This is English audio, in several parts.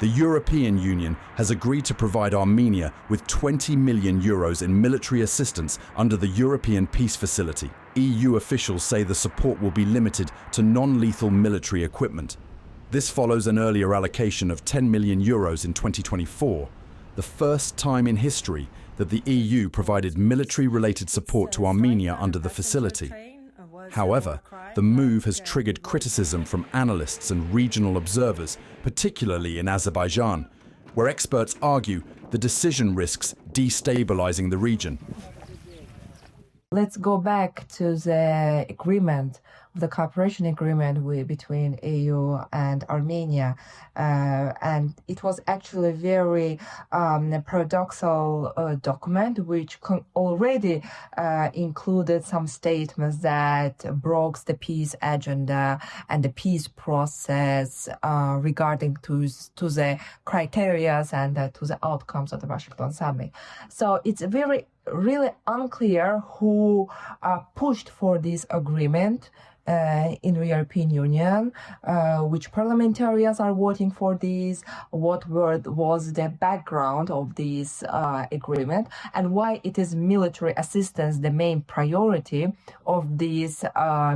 The European Union has agreed to provide Armenia with 20 million euros in military assistance under the European Peace Facility. EU officials say the support will be limited to non-lethal military equipment. This follows an earlier allocation of 10 million euros in 2024, the first time in history that the EU provided military-related support to Armenia under the facility. However, the move has triggered criticism from analysts and regional observers, particularly in Azerbaijan, where experts argue the decision risks destabilizing the region. Let's go back to the agreement, the cooperation agreement between EU and Armenia. And it was actually a very paradoxical document, which already included some statements that broke the peace agenda and the peace process regarding to the criteria and to the outcomes of the Washington summit. So it's really unclear who pushed for this agreement in the European Union, which parliamentarians are voting for this, what was the background of this agreement, and why it is military assistance the main priority of these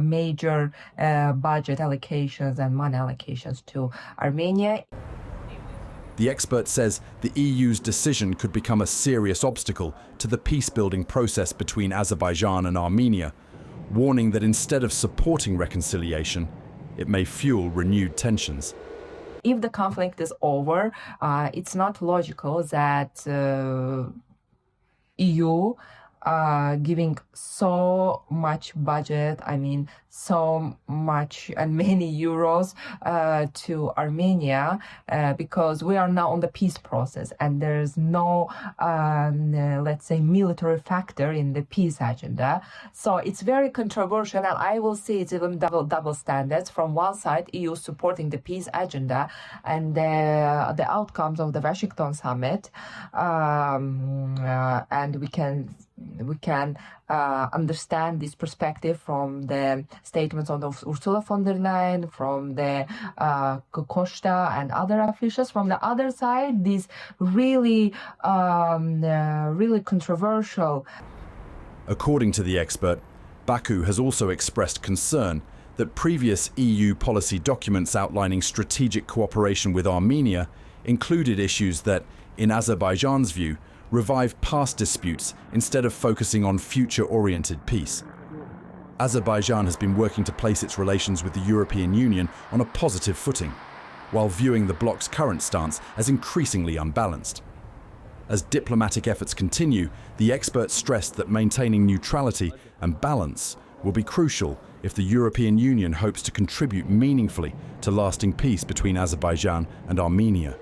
major budget allocations and money allocations to Armenia. The expert says the EU's decision could become a serious obstacle to the peace-building process between Azerbaijan and Armenia, warning that instead of supporting reconciliation, it may fuel renewed tensions. If the conflict is over, it's not logical that EU giving so much budget, so much and many euros to Armenia, because we are now on the peace process and there's no, let's say, military factor in the peace agenda. So it's very controversial, and I will say it's even double standards. From one side, EU supporting the peace agenda and the outcomes of the Washington summit, and we can understand this perspective from the statements of Ursula von der Leyen, from the Costa and other officials. From the other side, this really controversial. According to the expert, Baku has also expressed concern that previous EU policy documents outlining strategic cooperation with Armenia included issues that, in Azerbaijan's view, revive past disputes instead of focusing on future-oriented peace. Azerbaijan has been working to place its relations with the European Union on a positive footing, while viewing the bloc's current stance as increasingly unbalanced. As diplomatic efforts continue, the expert stressed that maintaining neutrality and balance will be crucial if the European Union hopes to contribute meaningfully to lasting peace between Azerbaijan and Armenia.